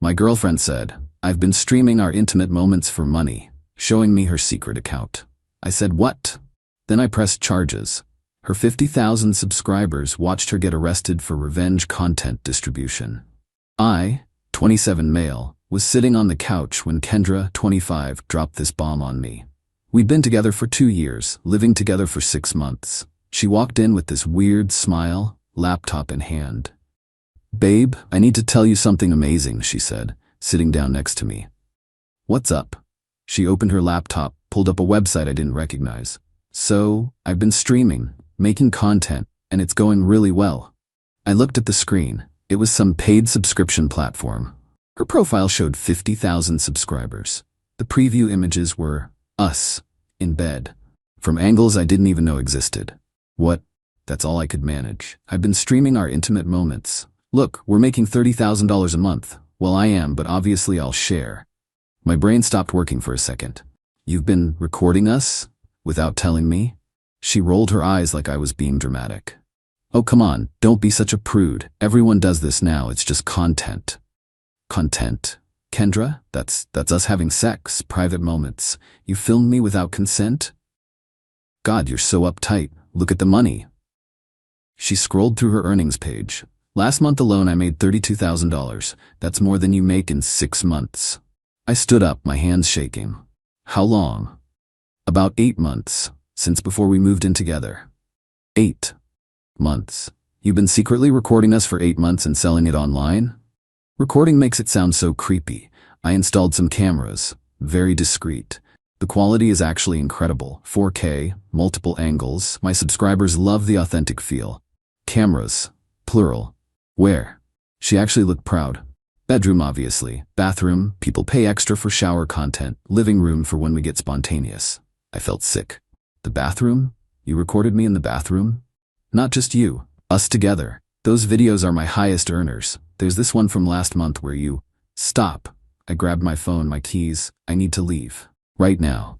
My girlfriend said, "I've been streaming our intimate moments for money," showing me her secret account. I said, "What?" Then I pressed charges. Her 50,000 subscribers watched her get arrested for revenge content distribution. I, 27 male, was sitting on the couch when Kendra, 25, dropped this bomb on me. We'd been together for 2 years, living together for 6 months. She walked in with this weird smile, laptop in hand. "Babe, I need to tell you something amazing," she said, sitting down next to me. "What's up?" She opened her laptop, pulled up a website I didn't recognize. "So, I've been streaming, making content, and it's going really well." I looked at the screen. It was some paid subscription platform. Her profile showed 50,000 subscribers. The preview images were us, in bed, from angles I didn't even know existed. What? That's all I could manage. "I've been streaming our intimate moments. Look, we're making $30,000 a month." "Well, I am, but obviously I'll share." My brain stopped working for a second. "You've been recording us? Without telling me?" She rolled her eyes like I was being dramatic. "Oh, come on, don't be such a prude. Everyone does this now, it's just content." "Content? Kendra, that's us having sex, private moments. You filmed me without consent?" "God, you're so uptight. Look at the money." She scrolled through her earnings page. "Last month alone I made $32,000. That's more than you make in 6 months. I stood up, my hands shaking. "How long?" "About 8 months. Since before we moved in together." 8 months. You've been secretly recording us for 8 months and selling it online? Recording makes it sound so creepy. I installed some cameras, very discreet. The quality is actually incredible. 4K, multiple angles. My subscribers love the authentic feel. Cameras, plural. Where? She actually looked proud. Bedroom, obviously. Bathroom, people pay extra for shower content. Living room for when we get spontaneous. I felt sick. The bathroom? You recorded me in the bathroom? Not just you, us together. Those videos are my highest earners. There's this one from last month where you... Stop. I grabbed my phone, my keys. I need to leave. Right now.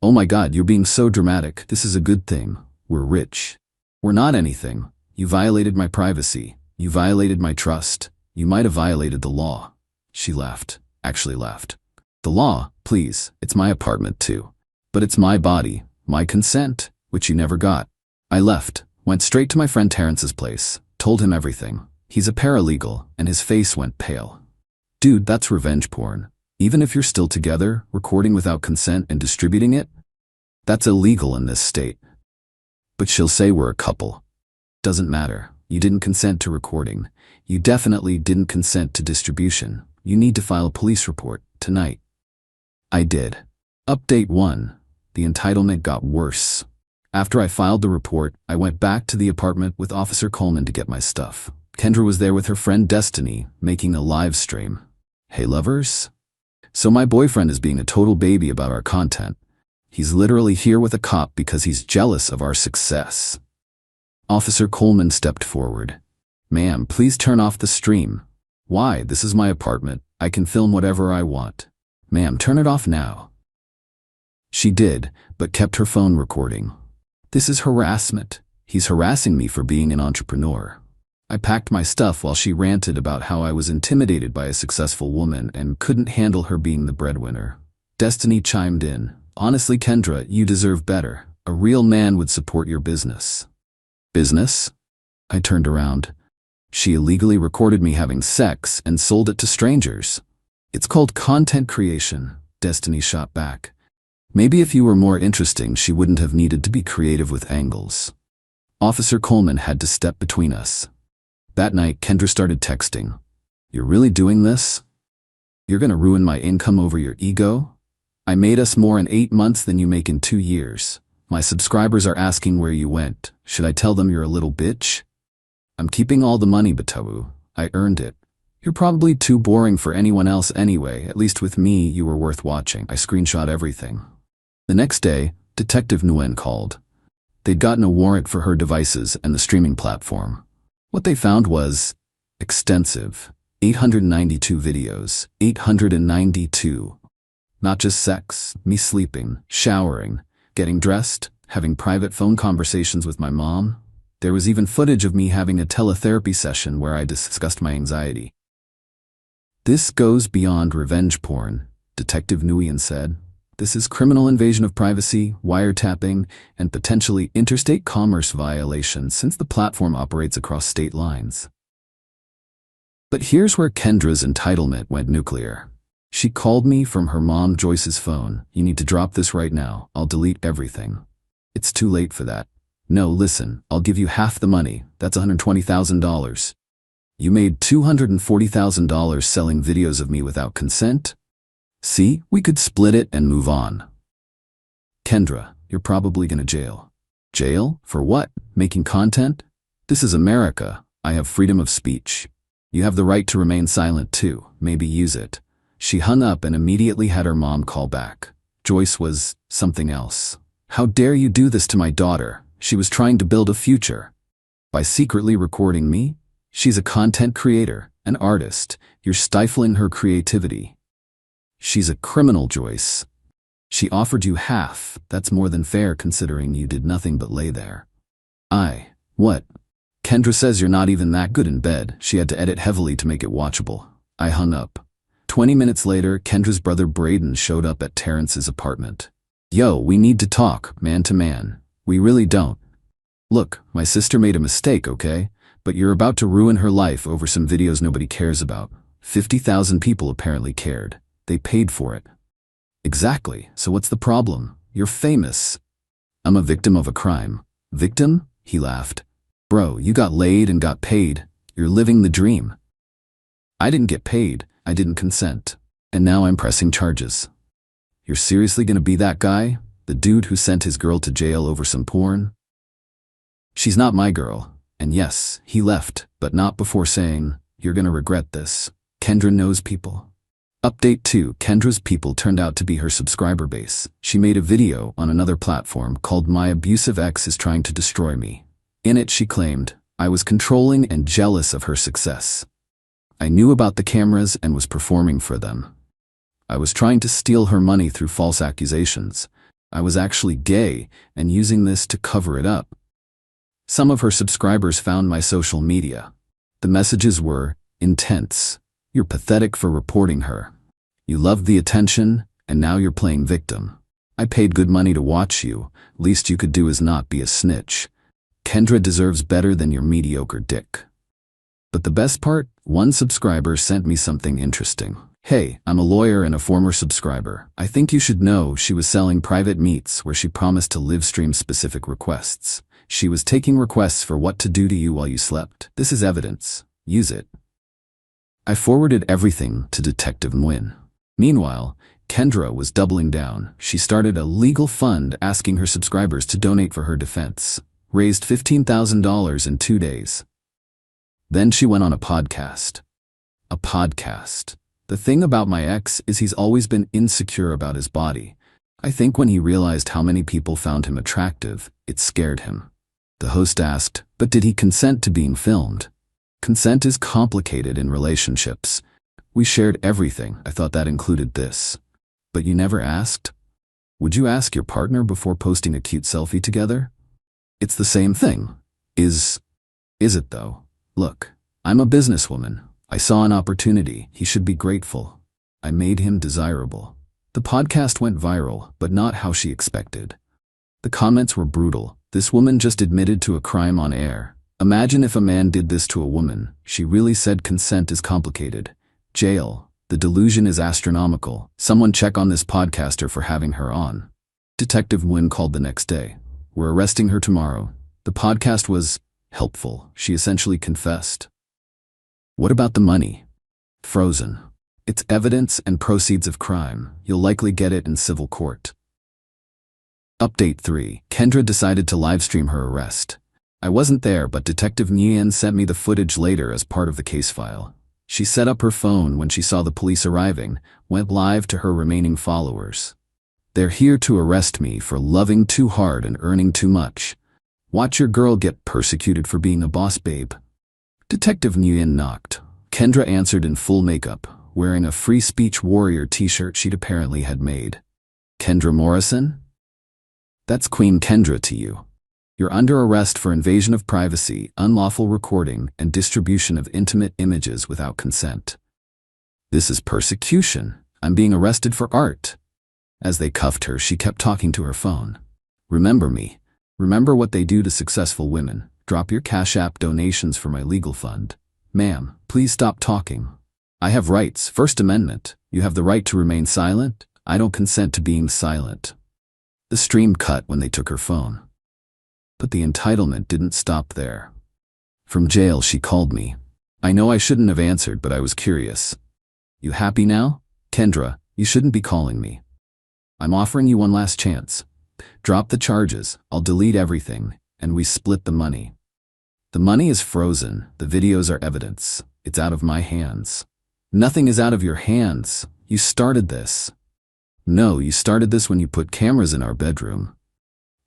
Oh my God, you're being so dramatic. This is a good thing. We're rich. We're not anything. You violated my privacy. You violated my trust. You might have violated the law. She laughed. Actually laughed. The law? Please. It's my apartment too. But it's my body. My consent, which you never got. I left. Went straight to my friend Terrence's place. Told him everything. He's a paralegal, and his face went pale. Dude, that's revenge porn. Even if you're still together, recording without consent and distributing it? That's illegal in this state. But she'll say we're a couple. Doesn't matter. You didn't consent to recording. You definitely didn't consent to distribution. You need to file a police report, tonight. I did. Update 1. The entitlement got worse. After I filed the report, I went back to the apartment with Officer Coleman to get my stuff. Kendra was there with her friend Destiny, making a live stream. Hey lovers? So my boyfriend is being a total baby about our content. He's literally here with a cop because he's jealous of our success. Officer Coleman stepped forward. Ma'am, please turn off the stream. Why? This is my apartment. I can film whatever I want. Ma'am, turn it off now. She did, but kept her phone recording. This is harassment. He's harassing me for being an entrepreneur. I packed my stuff while she ranted about how I was intimidated by a successful woman and couldn't handle her being the breadwinner. Destiny chimed in. Honestly, Kendra, you deserve better. A real man would support your business. Business? I turned around. She illegally recorded me having sex and sold it to strangers. It's called content creation, Destiny shot back. Maybe if you were more interesting, she wouldn't have needed to be creative with angles. Officer Coleman had to step between us. That night, Kendra started texting. You're really doing this? You're gonna ruin my income over your ego? I made us more in 8 months than you make in 2 years. My subscribers are asking where you went. Should I tell them you're a little bitch? I'm keeping all the money, Batawu. I earned it. You're probably too boring for anyone else anyway. At least with me, you were worth watching. I screenshot everything. The next day, Detective Nguyen called. They'd gotten a warrant for her devices and the streaming platform. What they found was extensive. 892 videos. 892. Not just sex, me sleeping, showering, getting dressed, having private phone conversations with my mom. There was even footage of me having a teletherapy session where I discussed my anxiety. This goes beyond revenge porn, Detective Nguyen said. This is criminal invasion of privacy, wiretapping, and potentially interstate commerce violations since the platform operates across state lines. But here's where Kendra's entitlement went nuclear. She called me from her mom Joyce's phone. You need to drop this right now. I'll delete everything. It's too late for that. No, listen, I'll give you half the money. That's $120,000. You made $240,000 selling videos of me without consent? See, we could split it and move on. Kendra, you're probably gonna jail. Jail? For what? Making content? This is America. I have freedom of speech. You have the right to remain silent too. Maybe use it. She hung up and immediately had her mom call back. Joyce was something else. How dare you do this to my daughter? She was trying to build a future. By secretly recording me? She's a content creator, an artist. You're stifling her creativity. She's a criminal, Joyce. She offered you half. That's more than fair considering you did nothing but lay there. What? Kendra says you're not even that good in bed. She had to edit heavily to make it watchable. I hung up. 20 minutes later, Kendra's brother Braden showed up at Terrence's apartment. Yo, we need to talk, man to man. We really don't. Look, my sister made a mistake, okay? But you're about to ruin her life over some videos nobody cares about. 50,000 people apparently cared. They paid for it. Exactly. So what's the problem? You're famous. I'm a victim of a crime. Victim? He laughed. Bro, you got laid and got paid. You're living the dream. I didn't get paid. I didn't consent. And now I'm pressing charges. You're seriously gonna be that guy? The dude who sent his girl to jail over some porn? She's not my girl. And yes, he left, but not before saying, you're gonna regret this. Kendra knows people. Update 2. Kendra's people turned out to be her subscriber base. She made a video on another platform called My Abusive Ex is Trying to Destroy Me. In it, she claimed, I was controlling and jealous of her success. I knew about the cameras and was performing for them. I was trying to steal her money through false accusations. I was actually gay and using this to cover it up. Some of her subscribers found my social media. The messages were intense. You're pathetic for reporting her. You loved the attention, and now you're playing victim. I paid good money to watch you. Least you could do is not be a snitch. Kendra deserves better than your mediocre dick. But the best part? One subscriber sent me something interesting. Hey, I'm a lawyer and a former subscriber. I think you should know she was selling private meets where she promised to live stream specific requests. She was taking requests for what to do to you while you slept. This is evidence. Use it. I forwarded everything to Detective Nguyen. Meanwhile, Kendra was doubling down. She started a legal fund asking her subscribers to donate for her defense. Raised $15,000 in 2 days. Then she went on a podcast. A podcast. The thing about my ex is he's always been insecure about his body. I think when he realized how many people found him attractive, it scared him. The host asked, but did he consent to being filmed? Consent is complicated in relationships. We shared everything. I thought that included this. But you never asked? Would you ask your partner before posting a cute selfie together? It's the same thing. Is it though? Look, I'm a businesswoman. I saw an opportunity. He should be grateful. I made him desirable. The podcast went viral, but not how she expected. The comments were brutal. This woman just admitted to a crime on air. Imagine if a man did this to a woman. She really said consent is complicated. Jail. The delusion is astronomical. Someone check on this podcaster for having her on. Detective Nguyen called the next day. We're arresting her tomorrow. The podcast was helpful. She essentially confessed. What about the money? Frozen. It's evidence and proceeds of crime. You'll likely get it in civil court. Update 3. Kendra decided to livestream her arrest. I wasn't there, but Detective Nguyen sent me the footage later as part of the case file. She set up her phone when she saw the police arriving, went live to her remaining followers. They're here to arrest me for loving too hard and earning too much. Watch your girl get persecuted for being a boss babe. Detective Nguyen knocked. Kendra answered in full makeup, wearing a Free Speech Warrior t-shirt she'd apparently had made. Kendra Morrison? That's Queen Kendra to you. You're under arrest for invasion of privacy, unlawful recording, and distribution of intimate images without consent. This is persecution. I'm being arrested for art. As they cuffed her, she kept talking to her phone. Remember me. Remember what they do to successful women. Drop your Cash App donations for my legal fund. Ma'am, please stop talking. I have rights. First Amendment. You have the right to remain silent. I don't consent to being silent. The stream cut when they took her phone. But the entitlement didn't stop there. From jail, she called me. I know I shouldn't have answered, but I was curious. You happy now? Kendra, you shouldn't be calling me. I'm offering you one last chance. Drop the charges, I'll delete everything, and we split the money. The money is frozen, the videos are evidence. It's out of my hands. Nothing is out of your hands. You started this. No, you started this when you put cameras in our bedroom.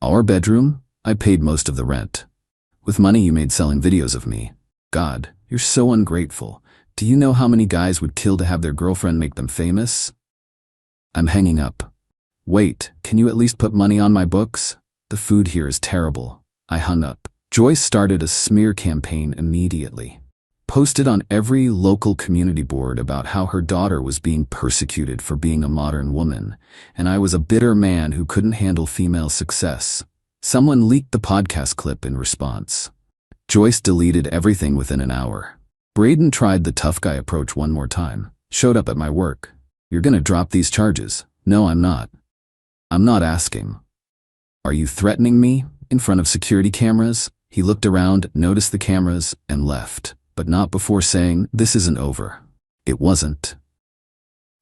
Our bedroom? I paid most of the rent. With money you made selling videos of me. God, you're so ungrateful. Do you know how many guys would kill to have their girlfriend make them famous? I'm hanging up. Wait, can you at least put money on my books? The food here is terrible. I hung up. Joyce started a smear campaign immediately. Posted on every local community board about how her daughter was being persecuted for being a modern woman, and I was a bitter man who couldn't handle female success. Someone leaked the podcast clip in response. Joyce deleted everything within an hour. Braden tried the tough guy approach one more time. Showed up at my work. You're gonna drop these charges? No, I'm not. I'm not asking. Are you threatening me? In front of security cameras? He looked around, noticed the cameras, and left, but not before saying, this isn't over. It wasn't.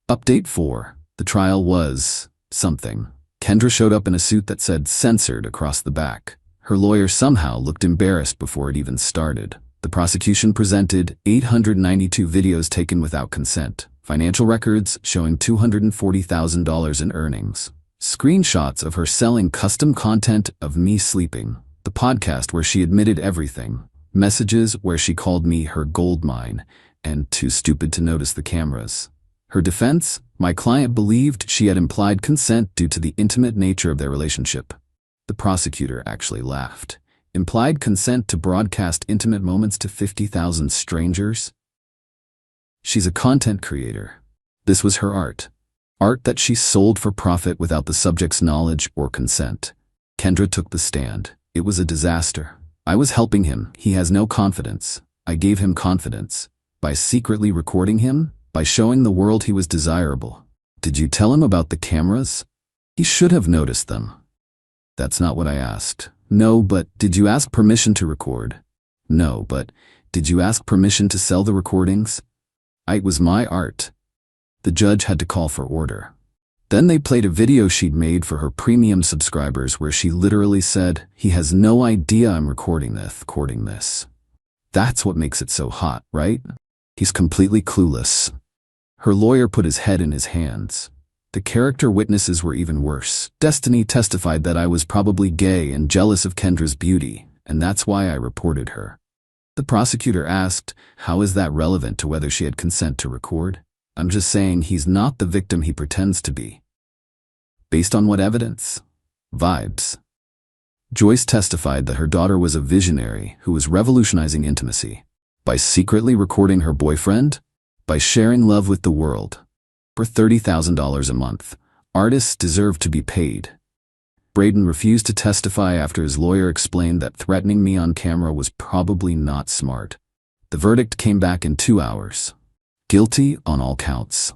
Update 4. The trial was something. Kendra showed up in a suit that said censored across the back. Her lawyer somehow looked embarrassed before it even started. The prosecution presented 892 videos taken without consent, financial records showing $240,000 in earnings, screenshots of her selling custom content of me sleeping, the podcast where she admitted everything, messages where she called me her gold mine, and too stupid to notice the cameras. Her defense? My client believed she had implied consent due to the intimate nature of their relationship. The prosecutor actually laughed. Implied consent to broadcast intimate moments to 50,000 strangers? She's a content creator. This was her art. Art that she sold for profit without the subject's knowledge or consent. Kendra took the stand. It was a disaster. I was helping him. He has no confidence. I gave him confidence. By secretly recording him? By showing the world he was desirable. Did you tell him about the cameras? He should have noticed them. That's not what I asked. No, but did you ask permission to record? No, but did you ask permission to sell the recordings? It was my art. The judge had to call for order. Then they played a video she'd made for her premium subscribers where she literally said, he has no idea I'm recording this. That's what makes it so hot, right? He's completely clueless. Her lawyer put his head in his hands. The character witnesses were even worse. Destiny testified that I was probably gay and jealous of Kendra's beauty, and that's why I reported her. The prosecutor asked, how is that relevant to whether she had consent to record? I'm just saying he's not the victim he pretends to be. Based on what evidence? Vibes. Joyce testified that her daughter was a visionary who was revolutionizing intimacy. By secretly recording her boyfriend? By sharing love with the world. For $30,000 a month, artists deserve to be paid. Braden refused to testify after his lawyer explained that threatening me on camera was probably not smart. The verdict came back in 2 hours. Guilty on all counts.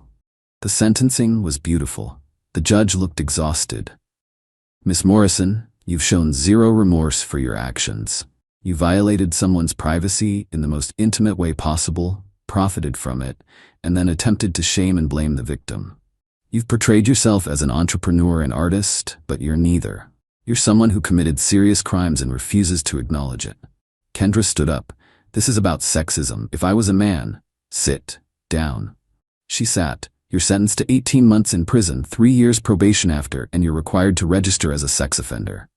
The sentencing was beautiful. The judge looked exhausted. Miss Morrison, you've shown zero remorse for your actions. You violated someone's privacy in the most intimate way possible, profited from it, and then attempted to shame and blame the victim. You've portrayed yourself as an entrepreneur and artist, but you're neither. You're someone who committed serious crimes and refuses to acknowledge it. Kendra stood up. This is about sexism. If I was a man, sit down. She sat. You're sentenced to 18 months in prison, 3 years probation after, and you're required to register as a sex offender.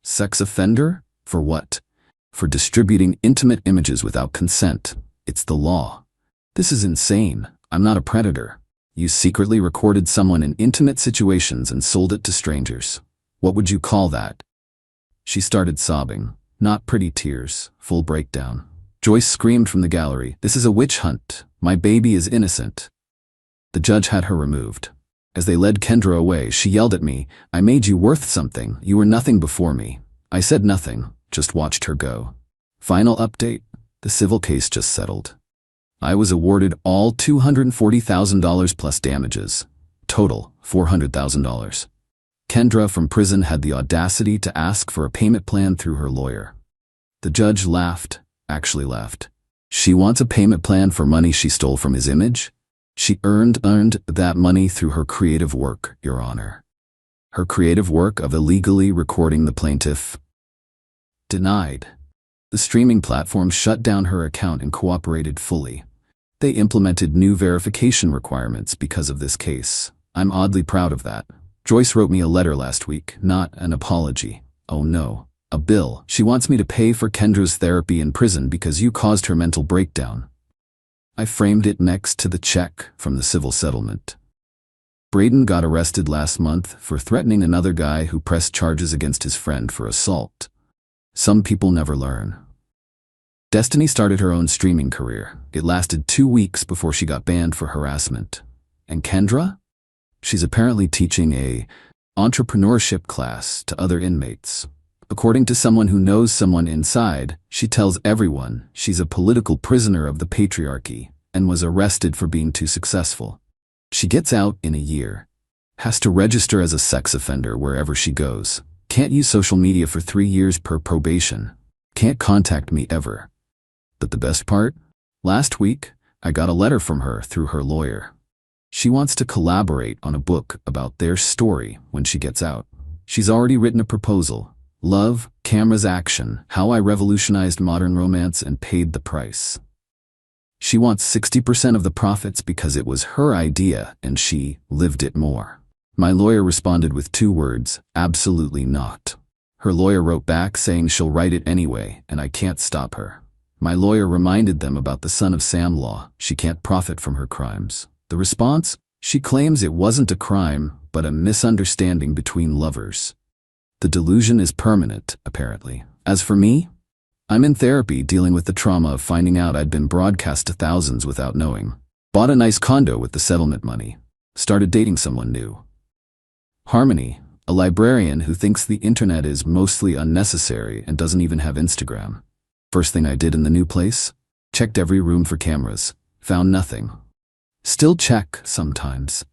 Sex offender? For what? For distributing intimate images without consent. It's the law. This is insane. I'm not a predator. You secretly recorded someone in intimate situations and sold it to strangers. What would you call that? She started sobbing. Not pretty tears, full breakdown. Joyce screamed from the gallery, this is a witch hunt. My baby is innocent. The judge had her removed. As they led Kendra away, she yelled at me, "I made you worth something. You were nothing before me." I said nothing, just watched her go. Final update: the civil case just settled. I was awarded all $240,000 plus damages. Total, $400,000. Kendra from prison had the audacity to ask for a payment plan through her lawyer. The judge laughed, actually laughed. She wants a payment plan for money she stole from his image? She earned that money through her creative work, Your Honor. Her creative work of illegally recording the plaintiff? Denied. The streaming platform shut down her account and cooperated fully. They implemented new verification requirements because of this case. I'm oddly proud of that. Joyce wrote me a letter last week, not an apology. Oh no, a bill. She wants me to pay for Kendra's therapy in prison because you caused her mental breakdown. I framed it next to the check from the civil settlement. Braden got arrested last month for threatening another guy who pressed charges against his friend for assault. Some people never learn. Destiny started her own streaming career. It lasted 2 weeks before she got banned for harassment. And Kendra? She's apparently teaching a entrepreneurship class to other inmates. According to someone who knows someone inside, she tells everyone she's a political prisoner of the patriarchy and was arrested for being too successful. She gets out in a year. Has to register as a sex offender wherever she goes. Can't use social media for 3 years per probation. Can't contact me ever. But the best part? Last week, I got a letter from her through her lawyer. She wants to collaborate on a book about their story when she gets out. She's already written a proposal. Love, Cameras, Action: How I Revolutionized Modern Romance and Paid the Price. She wants 60% of the profits because it was her idea and she lived it more. My lawyer responded with 2 words: absolutely not. Her lawyer wrote back saying she'll write it anyway and I can't stop her. My lawyer reminded them about the Son of Sam law. She can't profit from her crimes. The response? She claims it wasn't a crime, but a misunderstanding between lovers. The delusion is permanent, apparently. As for me, I'm in therapy dealing with the trauma of finding out I'd been broadcast to thousands without knowing. Bought a nice condo with the settlement money. Started dating someone new. Harmony, a librarian who thinks the internet is mostly unnecessary and doesn't even have Instagram. First thing I did in the new place? Checked every room for cameras. Found nothing. Still check sometimes.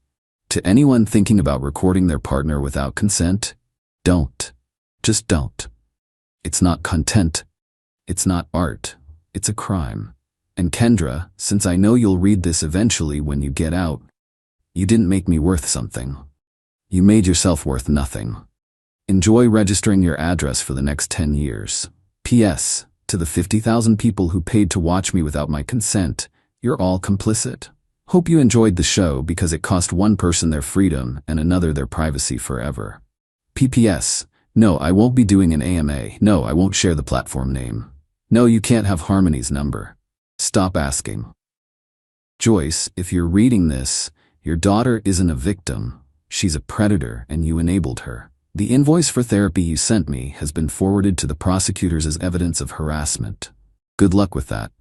To anyone thinking about recording their partner without consent, don't. Just don't. It's not content. It's not art. It's a crime. And Kendra, since I know you'll read this eventually when you get out, you didn't make me worth something. You made yourself worth nothing. Enjoy registering your address for the next 10 years. P.S. To the 50,000 people who paid to watch me without my consent, you're all complicit. Hope you enjoyed the show because it cost one person their freedom and another their privacy forever. P.P.S. No, I won't be doing an AMA. No, I won't share the platform name. No, you can't have Harmony's number. Stop asking. Joyce, if you're reading this, your daughter isn't a victim. She's a predator and you enabled her. The invoice for therapy you sent me has been forwarded to the prosecutors as evidence of harassment. Good luck with that.